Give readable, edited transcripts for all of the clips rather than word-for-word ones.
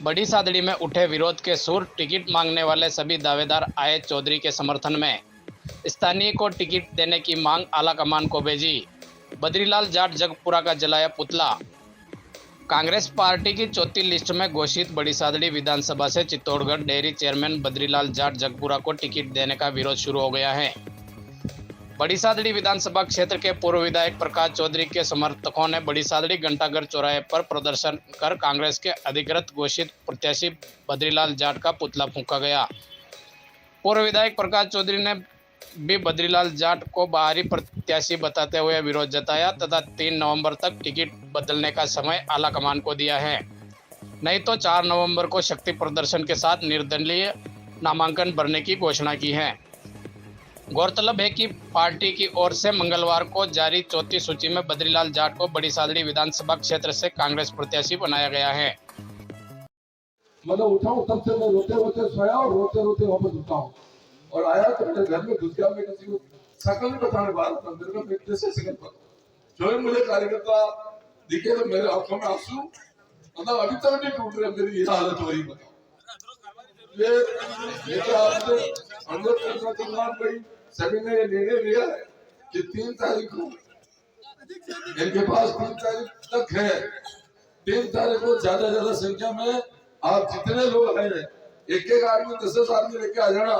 बड़ी सादड़ी में उठे विरोध के सुर। टिकट मांगने वाले सभी दावेदार आए चौधरी के समर्थन में। स्थानीय को टिकट देने की मांग आला कमान को भेजी। बद्रीलाल जाट जगपुरा का जलाया पुतला। कांग्रेस पार्टी की चौथी लिस्ट में घोषित बड़ी सादड़ी विधानसभा से चित्तौड़गढ़ डेयरी चेयरमैन बद्रीलाल जाट जगपुरा को टिकट देने का विरोध शुरू हो गया है। बड़ी सादड़ी विधानसभा क्षेत्र के पूर्व विधायक प्रकाश चौधरी के समर्थकों ने बड़ी सादड़ी घंटाघर चौराहे पर प्रदर्शन कर कांग्रेस के अधिकृत घोषित प्रत्याशी बद्रीलाल जाट का पुतला फूंका गया। पूर्व विधायक प्रकाश चौधरी ने भी बद्रीलाल जाट को बाहरी प्रत्याशी बताते हुए विरोध जताया तथा 3 नवंबर तक टिकट बदलने का समय आला कमान को दिया है, नहीं तो 4 नवंबर को शक्ति प्रदर्शन के साथ निर्दलीय नामांकन भरने की घोषणा की है। गौरतलब है कि पार्टी की ओर से मंगलवार को जारी चौथी सूची में बद्रीलाल जाट को बड़ी सादड़ी विधानसभा क्षेत्र से कांग्रेस प्रत्याशी बनाया गया है। मतलब उठाऊं तब से मैं रोते रोते सोया और रोते रोते वापस उठा हूँ और आया तो मेरे घर में घुस गया। मैं किसी को शकल नहीं बताने वाला था, मेरे को कैसे शकल पता जो मुझे कार्यकर्ता दिखे तो मेरे आंखों में आंसू मतलब अभी तक नहीं टूट रहे। मेरी ये हालत हो रही बताओ। ये आपसे अनुरोध करना चाहूंगा भाई, सभी ने ये निर्णय लिया है कि 3 तारीख को इनके पास 3 तारीख तक है। 3 तारीख को ज्यादा संख्या में आप जितने लोग आए हैं, एक आदमी 10 आदमी लेके आ जाना।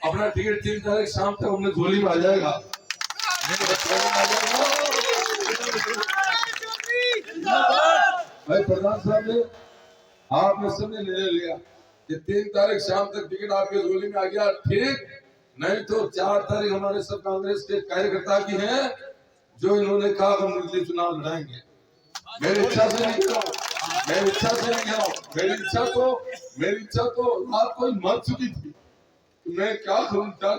अपना टिकट 3 तारीख शाम तक हमने झोली में आ जाएगा। भाई प्रधान साहब ने आपने सबने निर्णय लिया कि 3 तारीख शाम तक टिकट आपके झोली में आ गया, ठीक। नहीं तो 4 तारीख हमारे सब कांग्रेस के कार्यकर्ता की है जो इन्होंने कहा हम निर्दलीय चुनाव लड़ाएंगे। मेरी इच्छा से नहीं कह रहा हूँ, मेरी इच्छा तो रात को मर चुकी थी। मैं क्या करूं बताओ,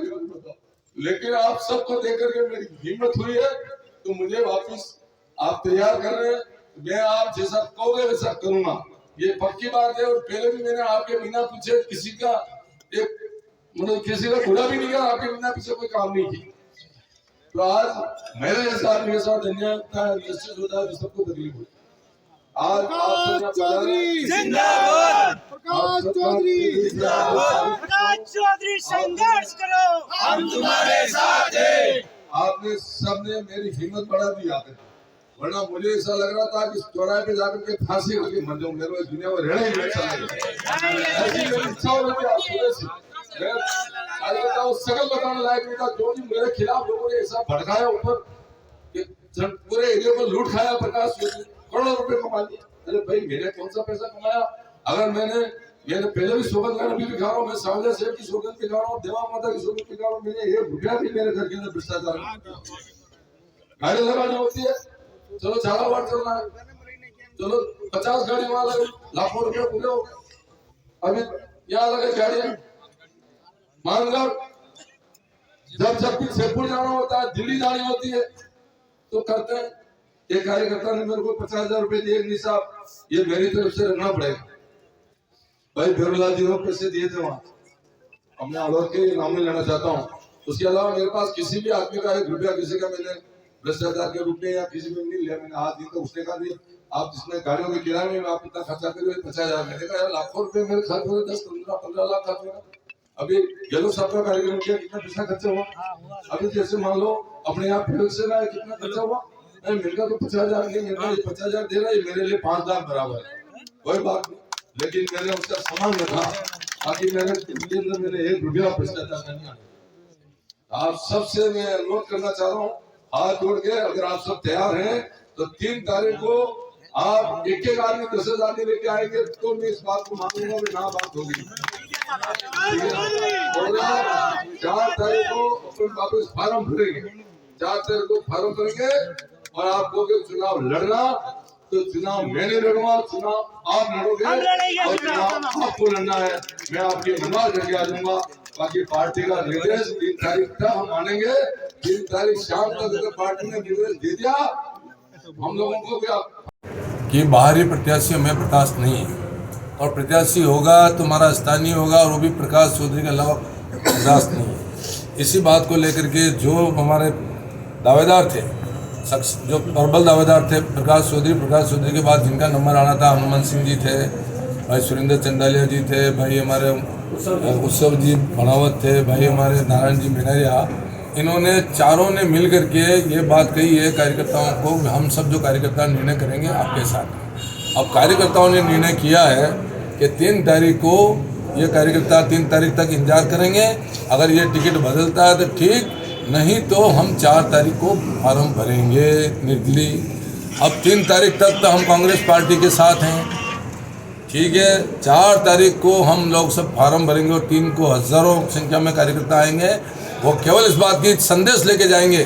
लेकिन आप सबको देकर के मेरी हिम्मत हुई है तो मुझे वापस आप तैयार कर रहे हैं। मैं आप जैसा कहोगे वैसा करूंगा, ये पक्की बात है। और पहले भी मैंने आपके बिना पूछे किसी का बुरा भी नहीं किया, आपके बिना पीछे कोई काम नहीं की। तो आज मेरे जैसा आदमी के साथ अन्याय का निश्चित होता है, सबको तकलीफ होती है। आज प्रकाश चौधरी जिंदाबाद, प्रकाश चौधरी जिंदाबाद, प्रकाश चौधरी संघर्ष करो, हम तुम्हारे साथ हैं। आपने सबने मेरी हिम्मत बढ़ा दी है, वरना मुझे ऐसा लग रहा था कि चौराहे पे जाकर के फांसी होके मर जाऊं। मेरे को दुनिया में रहना ही नहीं चाहिए, ऐसी मेरी इच्छा हो रही थी। मैं आज बताओ सकल बताने लायक नहीं था। जो भी मेरे खिलाफ लोगों ने ऐसा भड़काया ऊपर कि पूरे एरिया में लूट खाया। प्रकाश करोड़ों रुपए कमा लिए। अरे भाई मैंने कौन सा पैसा कमाया? अगर मैंने पहले भी सौगंध अभी भी खा रहा हूँ, मैं सावजा सेठ की सौगंध भी खा रहा हूँ, देवा माता की सौगंध भी खा रहा हूँ। मैंने 1 रुपया भी मेरे घर के अंदर भ्रष्टाचार गाड़ी लगानी होती है, चलो झालावाड़ चलना है, चलो 50 गाड़ी वहां लगे, लाखों रुपए पूरे हो गए। अभी यहाँ लगे गाड़ियां मानगढ़, जब भी शेरपुर जाना होता है, दिल्ली जानी होती है तो करते हैं। एक कार्यकर्ता ने मेरे को 50,000 रुपए दिए, नहीं साहब ये मेरी तरफ से रखना पड़ेगा। भाई भेरूलाल जी को पैसे दिए थे वहां, हमने आलोक के नाम में लेना चाहता हूँ। उसके अलावा मेरे पास किसी भी आदमी का 1 रुपया किसी का मैंने भ्रष्टाचार के रूप में या किसी में नहीं लिया। मैंने आज दिन तो उसने कहा आप जिसमें गाड़ियों के किराए में आप इतना खर्चा करिए 50,000, मैंने कहा यार लाखों रुपए मेरे खर्च हुए, 10, 15, 15 लाख खर्च हुआ। अभी येलो साहब का कार्यक्रम किया, कितना पैसा खर्चा हुआ? अभी जैसे मान लो अपने यहाँ फिर से ना कितना खर्चा हुआ? मेरे का तो 50,000 नहीं, मेरे को 50,000 दे रहा है, मेरे लिए 5 लाख बराबर है, कोई बात नहीं। लेकिन मैंने उसका सामान रखा ताकि मैंने 1 रुपया भ्रष्टाचार नहीं आया। आप सबसे मैं अनुरोध करना चाह रहा हूँ हाथ जोड़ के, अगर आप सब तैयार हैं तो 3 तारीख को आप एक आदमी 10 आदमी लेके आएंगे तो मैं इस बात को मानूंगा कि ना बात होगी। 4 तारीख को अपन वापस फार्म भरेंगे, 4 तारीख को फार्म भरेंगे और आप लोग चुनाव लड़ना तो चुनाव मैं नहीं लड़ूंगा, चुनाव आप लड़ोगे और चुनाव आपको लड़ना है। मैं आपकी हिम्मत करके आ जाऊंगा। बाकी पार्टी का निर्देश 3 तारीख तक हम मानेंगे। 3 तारीख शाम तक अगर पार्टी ने निर्देश दे दिया हम लोगों को क्या कि बाहरी प्रत्याशी में प्रकाश नहीं है और प्रत्याशी होगा तो हमारा स्थानीय होगा और वो भी प्रकाश चौधरी के अलावा प्रकाश नहीं है। इसी बात को लेकर के जो हमारे दावेदार थे, जो प्रबल दावेदार थे प्रकाश चौधरी के बाद जिनका नंबर आना था हनुमान सिंह जी थे, भाई सुरेंद्र चंडालिया जी थे, भाई हमारे उत्सव जी भणावत थे, भाई हमारे नारायण जी मिनारिया, इन्होंने चारों ने मिल करके ये बात कही है कार्यकर्ताओं को, हम सब जो कार्यकर्ता निर्णय करेंगे आपके साथ। अब कार्यकर्ताओं ने निर्णय किया है कि 3 तारीख को ये कार्यकर्ता 3 तारीख तक इंतजार करेंगे। अगर ये टिकट बदलता है तो ठीक, नहीं तो हम 4 तारीख को फॉर्म भरेंगे निर्दलीय। अब 3 तारीख तक तो हम कांग्रेस पार्टी के साथ हैं, ठीक है। 4 तारीख को हम लोग सब फॉर्म भरेंगे और 3 को हज़ारों संख्या में कार्यकर्ता आएंगे। वो केवल इस बात की संदेश लेके जाएंगे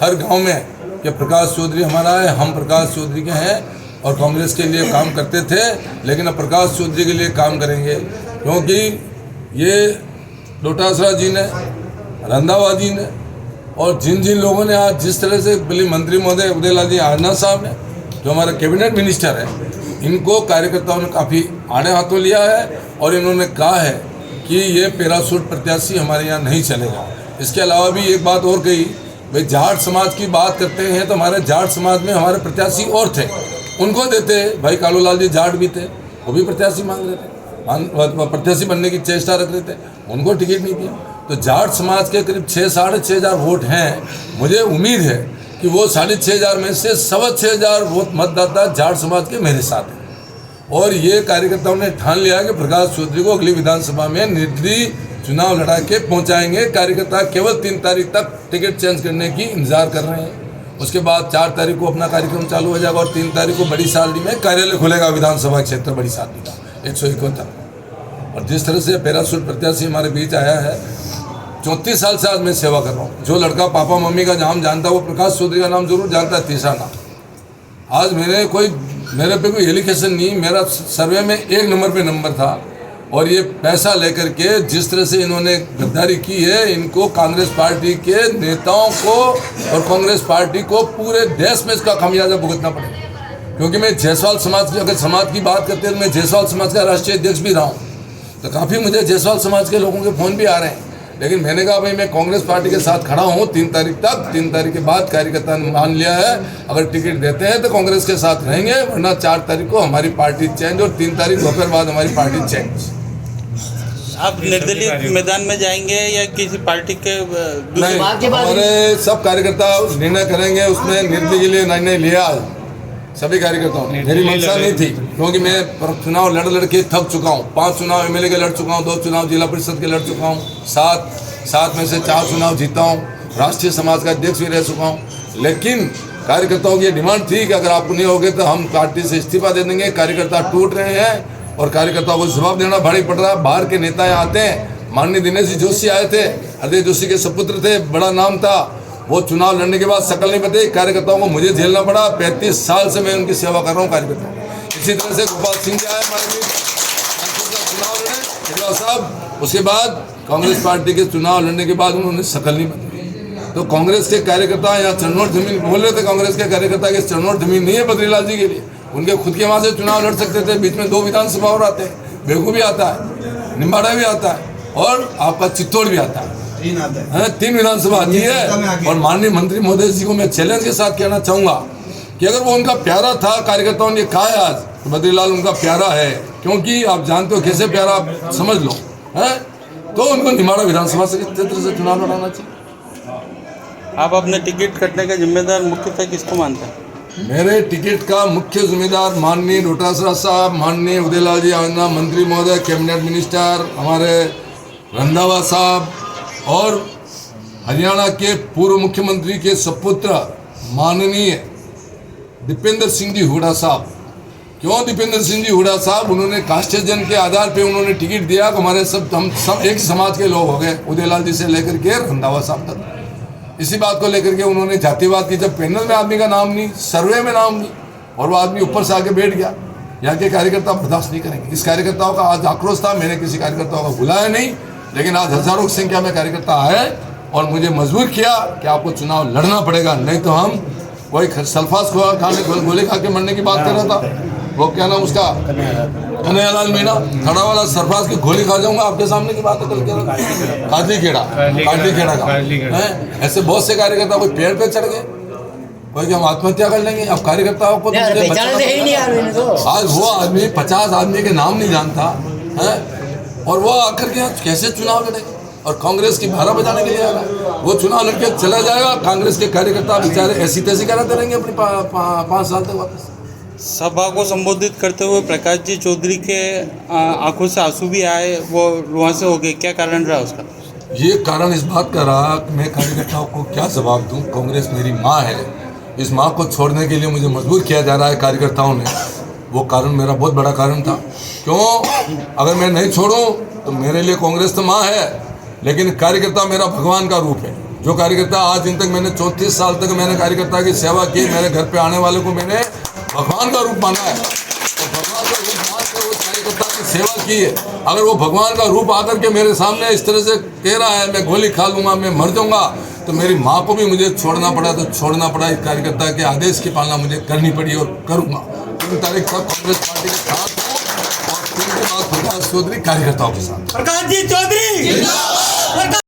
हर गांव में कि प्रकाश चौधरी हमारा है, हम प्रकाश चौधरी के हैं और कांग्रेस के लिए काम करते थे, लेकिन अब प्रकाश चौधरी के लिए काम करेंगे। क्योंकि ये डोटासरा जी ने, रंधावा जी ने और जिन जिन लोगों ने आज जिस तरह से बल्कि मंत्री महोदय उदयलाल जी आजना साहब ने, जो हमारे कैबिनेट मिनिस्टर है, इनको कार्यकर्ताओं ने काफ़ी आड़े हाथों लिया है और इन्होंने कहा है कि ये पैराशूट प्रत्याशी हमारे यहाँ नहीं चलेगा। इसके अलावा भी एक बात और कही, भाई जाट समाज की बात करते हैं तो हमारे जाट समाज में हमारे प्रत्याशी और थे, उनको देते। भाई कालूलाल जी जाट भी थे, वो भी प्रत्याशी मांग रहे थे, प्रत्याशी बनने की चेष्टा रख रहे थे, उनको टिकट नहीं दिया। तो जाट समाज के करीब 6-6.5 हज़ार वोट हैं। मुझे उम्मीद है कि वो 6.5 हज़ार में से 6.25 हज़ार वोट मतदाता जाट समाज के मेरे साथ हैं। और ये कार्यकर्ताओं ने ठान लिया कि प्रकाश चौधरी को अगली विधानसभा में निर्दलीय चुनाव लड़ा के पहुंचाएंगे। कार्यकर्ता केवल 3 तारीख तक टिकट चेंज करने की इंतजार कर रहे हैं। उसके बाद 4 तारीख को अपना कार्यक्रम चालू हो जाएगा और 3 तारीख को बड़ी सालडी में कार्यालय खुलेगा विधानसभा क्षेत्र बड़ी सालडी का 171। और जिस तरह से पैराशूट प्रत्याशी हमारे बीच आया है, 34 साल से आज मैं सेवा कर रहा हूँ। जो लड़का पापा मम्मी का नाम जानता है वो प्रकाश चौधरी का नाम जरूर जानता है, तीसरा नाम। आज मेरे पे कोई एलिगेशन नहीं, मेरा सर्वे में 1 नंबर पे नंबर था। और ये पैसा लेकर के जिस तरह से इन्होंने गद्दारी की है, इनको कांग्रेस पार्टी के नेताओं को और कांग्रेस पार्टी को पूरे देश में इसका खामियाजा भुगतना पड़ेगा। क्योंकि मैं जायसवाल समाज की, अगर समाज की बात करते हैं तो मैं जायसवाल समाज का राष्ट्रीय अध्यक्ष भी रहा हूँ, तो काफ़ी मुझे जायसवाल समाज के लोगों के फ़ोन भी आ रहे हैं। लेकिन मैंने कहा भाई मैं कांग्रेस पार्टी के साथ खड़ा हूँ 3 तारीख तक। 3 तारीख के बाद कार्यकर्ता ने मान लिया है, अगर टिकट देते हैं तो कांग्रेस के साथ रहेंगे, वरना 4 तारीख को हमारी पार्टी चेंज और 3 तारीख दोपहर बाद हमारी पार्टी चेंज। आप निर्दलीय मैदान में जाएंगे या किसी पार्टी के? नहीं, हमारे सब कार्यकर्ता निर्णय करेंगे, उसमें निर्दलीय के लिए निर्णय लिया सभी कार्यकर्ताओं ने। मेरी मंशा नहीं थी, क्योंकि मैं चुनाव लड़ के थक चुका हूँ। 5 चुनाव एमएलए के लड़ चुका हूँ, 2 चुनाव जिला परिषद के लड़ चुका हूँ, 7 में से 4 चुनाव जीता हूँ, राष्ट्रीय समाज का अध्यक्ष भी रह चुका हूँ। लेकिन कार्यकर्ताओं की डिमांड थी कि अगर आप नहीं होगे तो हम पार्टी से इस्तीफा दे देंगे। कार्यकर्ता टूट रहे हैं और कार्यकर्ताओं को जवाब देना भारी पड़ रहा है। बाहर के नेता यहाँ आते हैं, माननीय दिनेश जी जोशी आए थे, हृदय जोशी के सपुत्र थे, बड़ा नाम था। वो चुनाव लड़ने के बाद शकल नहीं बदली, कार्यकर्ताओं को मुझे झेलना पड़ा। 35 साल से मैं उनकी सेवा कर रहा हूँ कार्यकर्ताओं। इसी तरह से गोपाल सिंह जी आए हमारे बीच, चुनाव लड़े साहब। उसके बाद कांग्रेस पार्टी के चुनाव लड़ने के बाद उन्होंने शकल नहीं बदली। तो कांग्रेस के कार्यकर्ता यहाँ चरणोट जमीन बोल रहे थे, कांग्रेस के कार्यकर्ता के चरणोट जमीन नहीं है बद्रीलाल जी के लिए। उनके खुद के वहाँ से चुनाव लड़ सकते थे। बीच में 2 विधानसभा और आते हैं, बेगू भी आता है, निम्बाड़ा भी आता है और आपका चित्तौड़ भी आता है। 3 विधानसभा आती है। और माननीय मंत्री महोदय जी को मैं चैलेंज के साथ कहना चाहूँगा कि अगर वो उनका प्यारा था, कार्यकर्ताओं ने कहा है आज तो बद्रीलाल उनका प्यारा है, क्योंकि आप जानते हो कैसे प्यारा, आप समझ लो है, तो उनको निम्बाड़ा विधानसभा से क्षेत्र से चुनाव लड़ाना चाहिए। आप अपने टिकट कटने का जिम्मेदार मुख्यतः किसको मानते हैं? मेरे टिकट का मुख्य जिम्मेदार माननीय डोटासरा साहब, माननीय उदयलाल जी आजना मंत्री महोदय, कैबिनेट मिनिस्टर हमारे रंधावा साहब और हरियाणा के पूर्व मुख्यमंत्री के सपुत्र माननीय दीपेंद्र सिंह जी हुड्डा साहब। क्यों दीपेंद्र सिंह जी हुड्डा साहब? उन्होंने कास्टेजन के आधार पे उन्होंने टिकट दिया कि हमारे हम सब एक समाज के लोग हो गए, उदयलाल जी से लेकर के रंधावा साहब तक। इसी बात को लेकर के उन्होंने जातिवाद की, जब पैनल में आदमी का नाम नहीं, सर्वे में नाम नहीं, और वो आदमी ऊपर से आके बैठ गया। यहाँ के कार्यकर्ता बर्दाश्त नहीं करेंगे। इस कार्यकर्ताओं का आज आक्रोश था, मैंने किसी कार्यकर्ताओं को बुलाया नहीं, लेकिन आज हजारों की संख्या में कार्यकर्ता आए और मुझे मजबूर किया कि आपको चुनाव लड़ना पड़ेगा, नहीं तो हम कोई सल्फास गोली खा के मरने की बात कर रहा था। वो क्या नाम उसका, कन्हैयालाल मीणा, खड़ा वाला सरफराज की गोली खा जाऊंगा आपके सामने की बात है। काटली खेड़ा का ऐसे बहुत से कार्यकर्ता कोई पेड़ पे चढ़ गए, कोई कि हम आत्महत्या कर लेंगे। अब कार्यकर्ताओं को तो मुझे पहचान ही नहीं आ रही तो आज वो आदमी 50 आदमी के नाम नहीं जानता है, और वो आकर के कैसे चुनाव लड़ेगा? और कांग्रेस की भारा बजाने के लिए आया, वो चुनाव लड़के चला जाएगा। कांग्रेस के कार्यकर्ता बेचारे ऐसी तैसी कराते रहेंगे अपनी 5 साल तक वापस। सभा को संबोधित करते हुए प्रकाश जी चौधरी के आंखों से आंसू भी आए, वो वहाँ से हो गए, क्या कारण रहा उसका? ये कारण इस बात का रहा कि मैं कार्यकर्ताओं को क्या जवाब दूं। कांग्रेस मेरी माँ है, इस माँ को छोड़ने के लिए मुझे मजबूर किया जा रहा है कार्यकर्ताओं ने। वो कारण मेरा बहुत बड़ा कारण था। क्यों? अगर मैं नहीं छोड़ूं तो मेरे लिए कांग्रेस तो माँ है, लेकिन कार्यकर्ता मेरा भगवान का रूप है। जो कार्यकर्ता आज दिन तक मैंने 34 साल तक मैंने कार्यकर्ता की सेवा की, मेरे घर पे आने वाले को मैंने भगवान का रूप माना है, और भगवान का रूप मान के उस कार्यकर्ता की सेवा की है। अगर वो भगवान का रूप आकर के मेरे सामने इस तरह से कह रहा है मैं गोली खा लूंगा, मैं मर जाऊंगा, तो मेरी माँ को भी मुझे छोड़ना पड़ा तो छोड़ना पड़ा। इस कार्यकर्ता के आदेश की पालना मुझे करनी पड़ी और करूंगा। 3 तारीख तक कांग्रेस पार्टी के साथ हूँ और 3 के बाद प्रकाश चौधरी कार्यकर्ताओं के साथ। प्रकाश जी चौधरी